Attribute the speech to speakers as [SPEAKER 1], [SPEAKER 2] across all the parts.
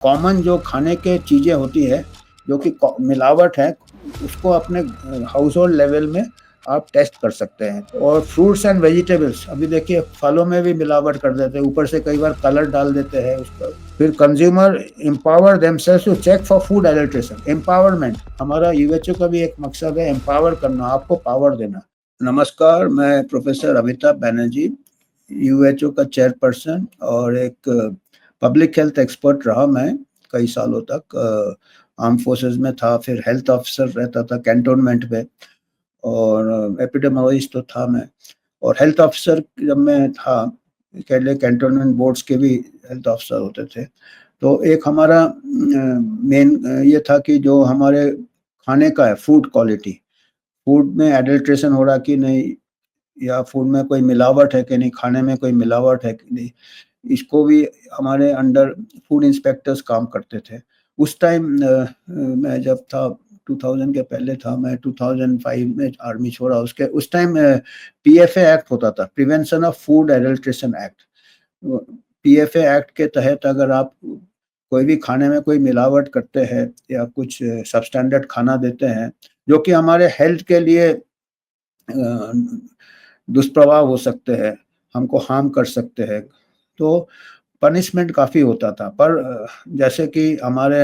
[SPEAKER 1] Common जो खाने के चीज़ें होती है, जो कि मिलावट है, उसको अपने हाउस होल्ड लेवल में आप टेस्ट कर सकते हैं। और फ्रूट्स एंड वेजिटेबल्स, अभी देखिए फलों में भी मिलावट कर देते हैं, ऊपर से कई बार कलर डाल देते हैं उसका। फिर consumer empower themselves to check for food adulteration. Empowerment, हमारा यूएचओ का भी एक मकसद है, एम्पावर करना, आपको पावर देना। नमस्कार, मैं प्रोफेसर अमिताभ बनर्जी, यूएचओ का चेयरपर्सन और एक पब्लिक हेल्थ एक्सपर्ट रहा मैं कई सालों तक। आर्म फोर्सेस में था, फिर हेल्थ ऑफिसर रहता था कैंटोनमेंट पे, और एपिडेमियोलॉजिस्ट तो था मैं। और हेल्थ ऑफिसर जब मैं था, पहले कैंटोनमेंट बोर्ड्स के भी हेल्थ ऑफिसर होते थे, तो एक हमारा मेन ये था कि जो हमारे खाने का है, फूड क्वालिटी, फूड में एडल्ट्रेशन हो रहा कि नहीं, या फूड में कोई मिलावट है कि नहीं, खाने में कोई मिलावट है कि नहीं, इसको भी हमारे अंडर फूड इंस्पेक्टर्स काम करते थे। उस टाइम मैं जब था, 2000 के पहले था मैं, 2005 में आर्मी छोड़ा, उसके उस टाइम पीएफए एक्ट होता था, prevention of food adulteration act. PFA act के तहत अगर आप कोई भी खाने में कोई मिलावट करते हैं या कुछ सबस्टैंडर्ड खाना देते हैं जो कि हमारे हेल्थ के लिए दुष्प्रभाव हो सकते हैं, हमको हार्म कर सकते हैं, तो पनिशमेंट काफ़ी होता था। पर जैसे कि हमारे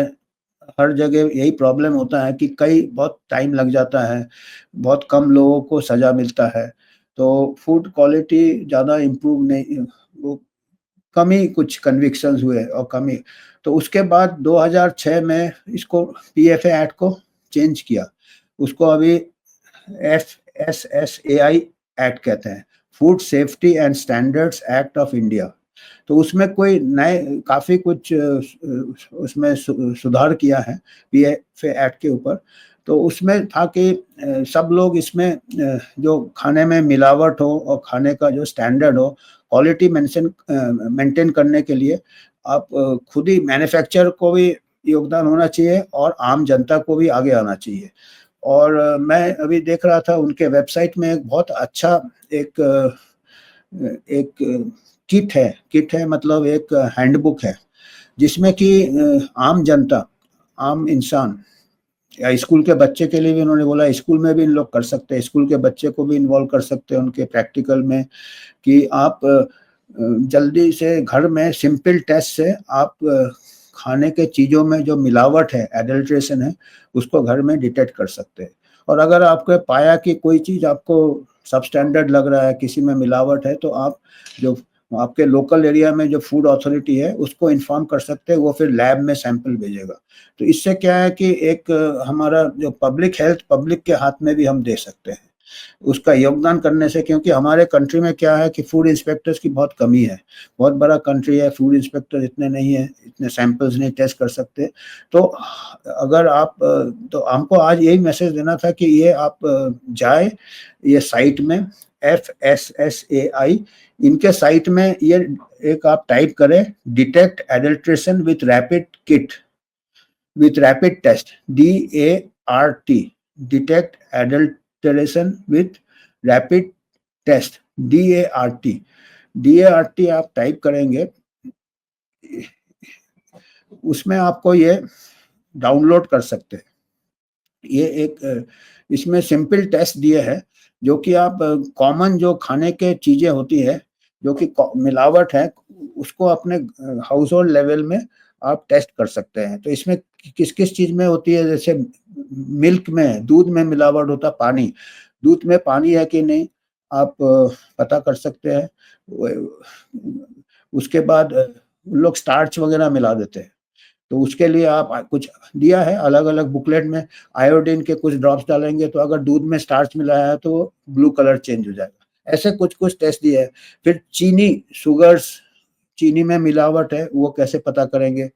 [SPEAKER 1] हर जगह यही प्रॉब्लम होता है कि बहुत टाइम लग जाता है, बहुत कम लोगों को सज़ा मिलता है, तो फूड क्वालिटी ज़्यादा इम्प्रूव नहीं, वो कम ही कुछ कन्विक्शंस हुए और कम ही। तो उसके बाद 2006 में इसको पीएफए एक्ट को चेंज किया। उसको अभी एफएसएसएआई एक्ट कहते हैं, food safety and standards act of India. तो उसमें कोई नए काफ़ी कुछ उसमें सुधार किया है पीएफए एक्ट के ऊपर। तो उसमें था कि सब लोग इसमें जो खाने में मिलावट हो और खाने का जो स्टैंडर्ड हो, क्वालिटी मेंटेन करने के लिए आप खुद ही मैन्युफैक्चरर को भी योगदान होना चाहिए और आम जनता को भी आगे आना चाहिए। और मैं अभी देख रहा था उनके वेबसाइट में एक बहुत अच्छा एक एक किट है, मतलब एक हैंडबुक है, जिसमें कि आम जनता, आम इंसान या स्कूल के बच्चे के लिए भी उन्होंने बोला, स्कूल में भी इन लोग कर सकते हैं, स्कूल के बच्चे को भी इन्वॉल्व कर सकते हैं उनके प्रैक्टिकल में, कि आप जल्दी से घर में सिंपल टेस्ट से आप खाने के चीज़ों में जो मिलावट है, एडल्ट्रेशन है, उसको घर में डिटेक्ट कर सकते हैं। और अगर आपको पाया कि कोई चीज़ आपको सबस्टैंडर्ड लग रहा है, किसी में मिलावट है, तो आप जो आपके लोकल एरिया में जो फूड अथॉरिटी है उसको इन्फॉर्म कर सकते हैं, वो फिर लैब में सैंपल भेजेगा। तो इससे क्या है कि एक हमारा जो पब्लिक हेल्थ, पब्लिक के हाथ में भी हम दे सकते हैं उसका योगदान करने से। क्योंकि हमारे कंट्री में क्या है कि फूड इंस्पेक्टर्स की बहुत कमी है, बहुत बड़ा कंट्री है, फूड इंस्पेक्टर इतने नहीं है, इतने सैंपल्स नहीं टेस्ट कर सकते। तो अगर आप तो हमको आज यही मैसेज देना था कि ये आप जाए ये साइट में, एफएसएसएआई, इनके साइट में ये एक आप टाइप करें, detect adulteration with rapid kit with rapid test, DART, detect adulteration with rapid test, DART। DART आप टाइप करेंगे, उसमें आपको ये डाउनलोड कर सकते हैं। ये एक इसमें सिंपल टेस्ट दिए हैं, जो कि आप कॉमन जो खाने के चीज़ें होती है, जो कि मिलावट है, उसको अपने हाउस होल्ड लेवल में आप टेस्ट कर सकते हैं। तो इसमें किस-किस चीज़ में होती है, जैसे मिल्क में, दूध में मिलावट होता है, पानी, दूध में पानी है कि नहीं, आप पता कर सकते हैं। उसके बाद लोग स्टार्च वगैरह मिला देते हैं, तो उसके लिए आप कुछ दिया है अलग-अलग बुकलेट में, आयोडीन के कुछ ड्रॉप्स डालेंगे तो अगर दूध में स्टार्च मिलाया है तो वो ब्लू कलर चेंज हो जाएगा। ऐसे कुछ-कुछ टेस्ट दिए हैं। फिर चीनी, शुगर्स, चीनी में मिलावट है, वो कैसे पता करेंगे?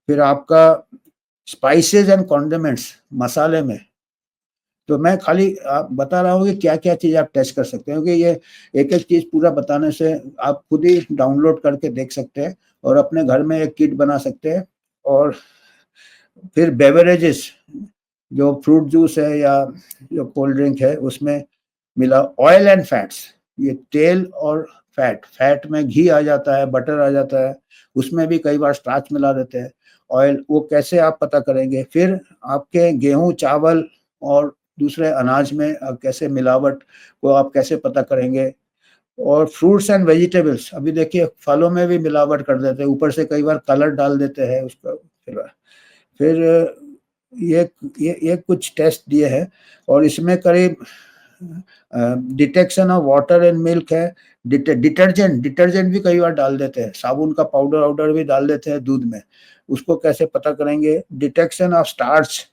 [SPEAKER 1] फिर आपका स्पाइसेस एंड कॉन्डिमेंट्स, मसाले में, तो मैं खाली बता रहा हूँ कि क्या-क्या चीज़ आप टेस्ट कर सकते हैं, क्योंकि ये एक-एक चीज़ पूरा बताने से आप खुद ही डाउनलोड करके देख सकते हैं और अपने घर में एक किट बना सकते हैं। और फिर बेवरेजेस, जो फ्रूट जूस है या जो कोल्ड ड्रिंक है, उसमें मिला ऑयल एंड फैट्स, ये तेल और फैट में घी आ जाता है, बटर आ जाता है, उसमें भी कई बार स्टार्च मिला देते हैं। ऑयल, वो कैसे आप पता करेंगे? फिर आपके गेहूँ, चावल और दूसरे अनाज में कैसे मिलावट को आप कैसे पता करेंगे? और फ्रूट्स एंड वेजिटेबल्स, अभी देखिए फलों में भी मिलावट कर देते हैं, ऊपर से कई बार कलर डाल देते हैं उसका। फिर ये कुछ टेस्ट दिए हैं और इसमें करीब detection of water and milk है, डिटर्जेंट डिटर्जेंट भी कई बार डाल देते हैं, साबुन का पाउडर वाउडर भी डाल देते हैं दूध में, उसको कैसे पता करेंगे? डिटेक्शन ऑफ स्टार्च,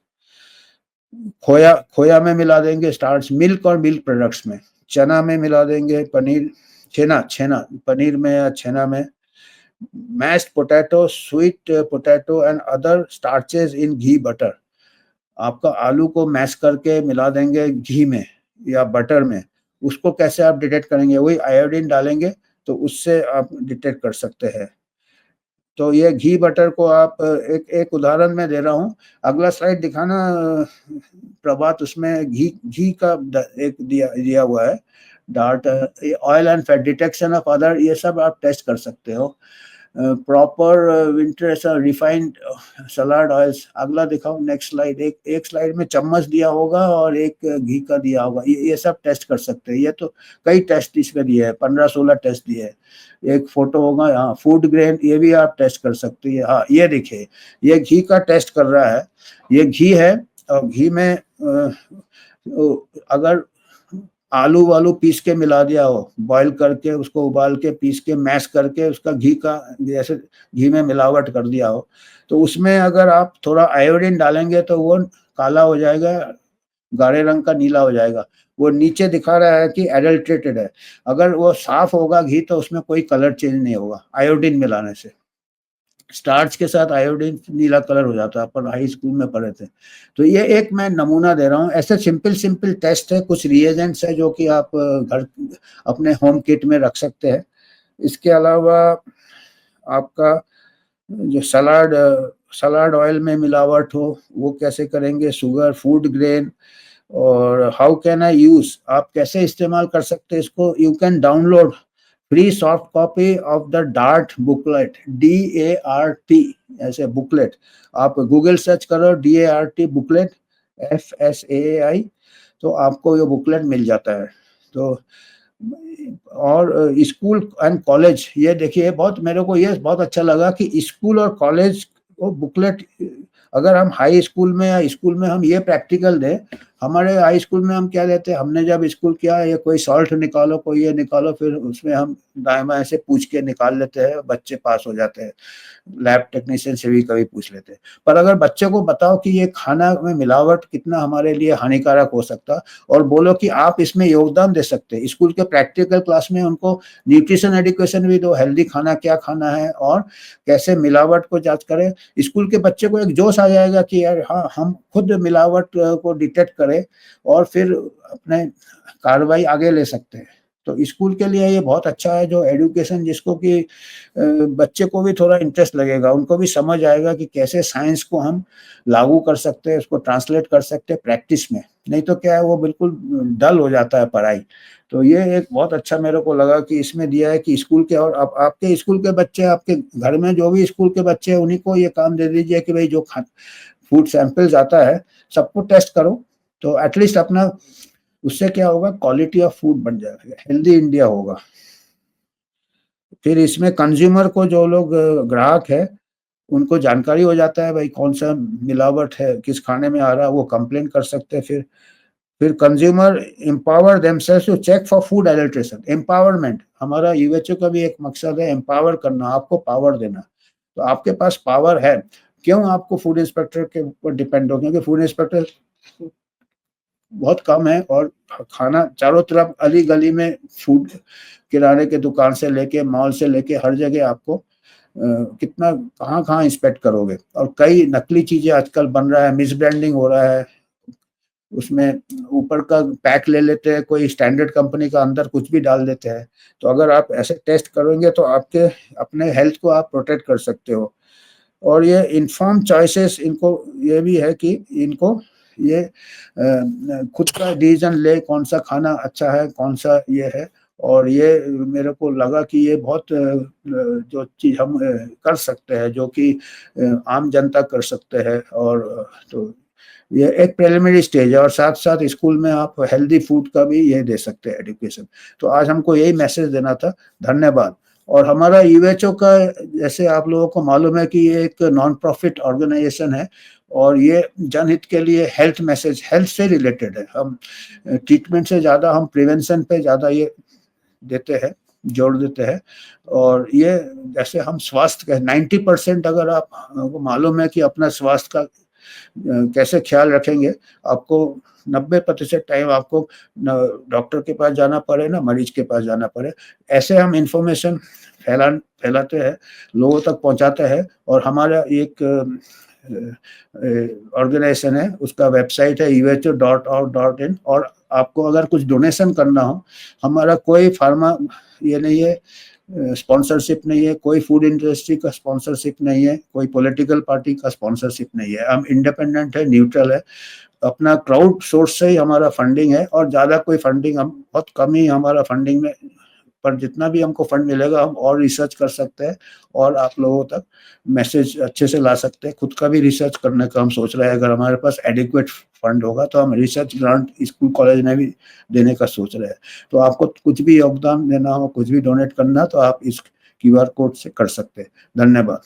[SPEAKER 1] खोया खोया में मिला देंगे स्टार्च, मिल्क और मिल्क प्रोडक्ट्स में, चना में मिला देंगे, पनीर, छेना छेना पनीर में या छेना में, mashed potato, sweet potato and other starches in ghee butter, आपका आलू को मैश करके मिला देंगे घी में या बटर में, उसको कैसे आप डिटेक्ट करेंगे? वही आयोडीन डालेंगे तो उससे आप डिटेक्ट कर सकते हैं। तो ये घी बटर को आप एक एक उदाहरण मैं दे रहा हूँ, अगला स्लाइड दिखाना प्रभात, उसमें घी घी का एक दिया दिया हुआ है dart, oil and fat detection of other, ये सब आप टेस्ट कर सकते हो। Proper winter refined salad oils, अगला दिखाओ नेक्स्ट स्लाइड, एक एक स्लाइड में चम्मच दिया होगा और एक घी का दिया होगा, ये सब टेस्ट कर सकते हैं। ये तो कई टेस्ट इसमें दिए हैं, 15-16 टेस्ट दिए हैं, एक फोटो होगा यहाँ, फूड ग्रेन, ये भी आप टेस्ट कर सकते हैं। हाँ ये देखिए, ये घी का टेस्ट कर रहा है, ये घी है और घी में अगर आलू वालू पीस के मिला दिया हो, बॉईल करके उसको उबाल के पीस के मैश करके उसका घी का जैसे घी में मिलावट कर दिया हो, तो उसमें अगर आप थोड़ा आयोडीन डालेंगे तो वो काला हो जाएगा, गाढ़े रंग का नीला हो जाएगा, वो नीचे दिखा रहा है कि एडल्ट्रेटेड है। अगर वो साफ होगा घी तो उसमें कोई कलर चेंज नहीं होगा आयोडीन मिलाने से। स्टार्च के साथ आयोडीन नीला कलर हो जाता है, अपन हाई स्कूल में पढ़े थे। तो ये एक मैं नमूना दे रहा हूँ, ऐसे सिंपल टेस्ट है, कुछ रिएजेंट्स है जो कि आप घर अपने होम किट में रख सकते हैं। इसके अलावा आपका जो सलाड ऑयल में मिलावट हो वो कैसे करेंगे? शुगर, फूड ग्रेन, और हाउ कैन आई यूज, आप कैसे इस्तेमाल कर सकते हैं इसको? You can download free soft copy of the dart booklet, DART ऐसे बुकलेट, आप गूगल सर्च करो DART बुकलेट, FSAAI, तो आपको ये बुकलेट मिल जाता है। तो और स्कूल एंड कॉलेज, ये देखिए बहुत मेरे को ये बहुत अच्छा लगा कि स्कूल और कॉलेज को बुकलेट, अगर हम हाई स्कूल में या स्कूल में हम ये प्रैक्टिकल दें, हमारे हाई स्कूल में हम क्या देते हैं, हमने जब स्कूल किया ये कोई सॉल्ट निकालो, कोई ये निकालो, फिर उसमें हम दाएं बाएं से पूछ के निकाल लेते हैं, बच्चे पास हो जाते हैं, लैब टेक्नीशियन से भी कभी पूछ लेते हैं। पर अगर बच्चे को बताओ कि ये खाना में मिलावट कितना हमारे लिए हानिकारक हो सकता, और बोलो कि आप इसमें योगदान दे सकते हैं, स्कूल के प्रैक्टिकल क्लास में उनको न्यूट्रिशन एजुकेशन भी दो, हेल्दी खाना क्या खाना है और कैसे मिलावट को जांच करें, स्कूल के बच्चे को एक जोश आ जाएगा कि यार हाँ हम खुद मिलावट को डिटेक्ट करें और फिर अपने कार्रवाई आगे ले सकते हैं। तो स्कूल के लिए ये बहुत अच्छा है जो एजुकेशन, जिसको कि बच्चे को भी थोड़ा इंटरेस्ट लगेगा, उनको भी समझ आएगा कि कैसे साइंस को हम लागू कर सकते हैं, उसको ट्रांसलेट कर सकते हैं प्रैक्टिस में, नहीं तो क्या है वो बिल्कुल डल हो जाता है पढ़ाई। तो ये एक बहुत अच्छा मेरे को लगा कि इसमें दिया है कि स्कूल के, और आपके स्कूल के बच्चे, आपके घर में जो भी स्कूल के बच्चे हैं उन्हीं को ये काम दे दीजिए कि भाई जो फूड सैंपल्स आता है सबको टेस्ट करो, तो एटलीस्ट अपना उससे क्या होगा, क्वालिटी ऑफ फूड बन जाएगा, हेल्दी इंडिया होगा। फिर इसमें कंज्यूमर को, जो लोग ग्राहक है उनको जानकारी हो जाता है भाई कौन सा मिलावट है किस खाने में आ रहा है, वो कंप्लेन कर सकते हैं। फिर consumer empower themselves to check for food adulteration, empowerment, हमारा यूएचओ का भी एक मकसद है एम्पावर करना, आपको पावर देना। तो आपके पास पावर है, क्यों आपको फूड इंस्पेक्टर के ऊपर डिपेंड हो, क्योंकि फूड इंस्पेक्टर बहुत कम है और खाना चारों तरफ अली गली में, फूड किराने के दुकान से लेके मॉल से लेके हर जगह आपको कितना कहाँ कहाँ इंस्पेक्ट करोगे, और कई नकली चीजें आजकल बन रहा है, मिस ब्रांडिंग हो रहा है, उसमें ऊपर का पैक ले लेते हैं, कोई स्टैंडर्ड कंपनी का अंदर कुछ भी डाल देते हैं। तो अगर आप ऐसे टेस्ट करोगे तो आपके अपने हेल्थ को आप प्रोटेक्ट कर सकते हो। और ये इन्फॉर्म चॉइसेस, इनको ये भी है कि इनको ये खुद का डिसीजन ले कौन सा खाना अच्छा है कौन सा ये है, और ये मेरे को लगा कि ये बहुत जो चीज़ हम कर सकते हैं, जो कि आम जनता कर सकते हैं। और तो ये एक प्रिलिमिनरी स्टेज है, और साथ साथ स्कूल में आप हेल्दी फूड का भी ये दे सकते हैं एजुकेशन। तो आज हमको यही मैसेज देना था। धन्यवाद। और हमारा यूएचओ का, जैसे आप लोगों को मालूम है कि ये एक नॉन प्रॉफिट ऑर्गेनाइजेशन है, और ये जनहित के लिए हेल्थ मैसेज, हेल्थ से रिलेटेड है। हम ट्रीटमेंट से ज़्यादा हम प्रिवेंशन पे ज़्यादा ये देते हैं, जोड़ देते हैं। और ये जैसे हम स्वास्थ्य का 90%, अगर आपको मालूम है कि अपना स्वास्थ्य का कैसे ख्याल रखेंगे, आपको 90% टाइम आपको न डॉक्टर के पास जाना पड़े, ना मरीज के पास जाना पड़े। ऐसे हम इंफॉर्मेशन फैलाते हैं, लोगों तक पहुंचाते हैं। और हमारा एक ऑर्गेनाइजेशन है, उसका वेबसाइट है uho.org.in। और आपको अगर कुछ डोनेशन करना हो, हमारा कोई फार्मा ये नहीं है, स्पॉन्सरशिप नहीं है, कोई फूड इंडस्ट्री का स्पॉन्सरशिप नहीं है, कोई पॉलिटिकल पार्टी का स्पॉन्सरशिप नहीं है। हम इंडिपेंडेंट है, न्यूट्रल है। अपना क्राउड सोर्स से ही हमारा फंडिंग है, और ज़्यादा कोई फंडिंग, हम बहुत कम ही हमारा फंडिंग में, पर जितना भी हमको फंड मिलेगा हम और रिसर्च कर सकते हैं, और आप लोगों तक मैसेज अच्छे से ला सकते हैं। खुद का भी रिसर्च करने का हम सोच रहे हैं। अगर हमारे पास एडिक्वेट फंड होगा तो हम रिसर्च ग्रांट स्कूल कॉलेज में भी देने का सोच रहे हैं। तो आपको कुछ भी योगदान देना हो, कुछ भी डोनेट करना, तो आप इस क्यूआर कोड से कर सकते हैं। धन्यवाद।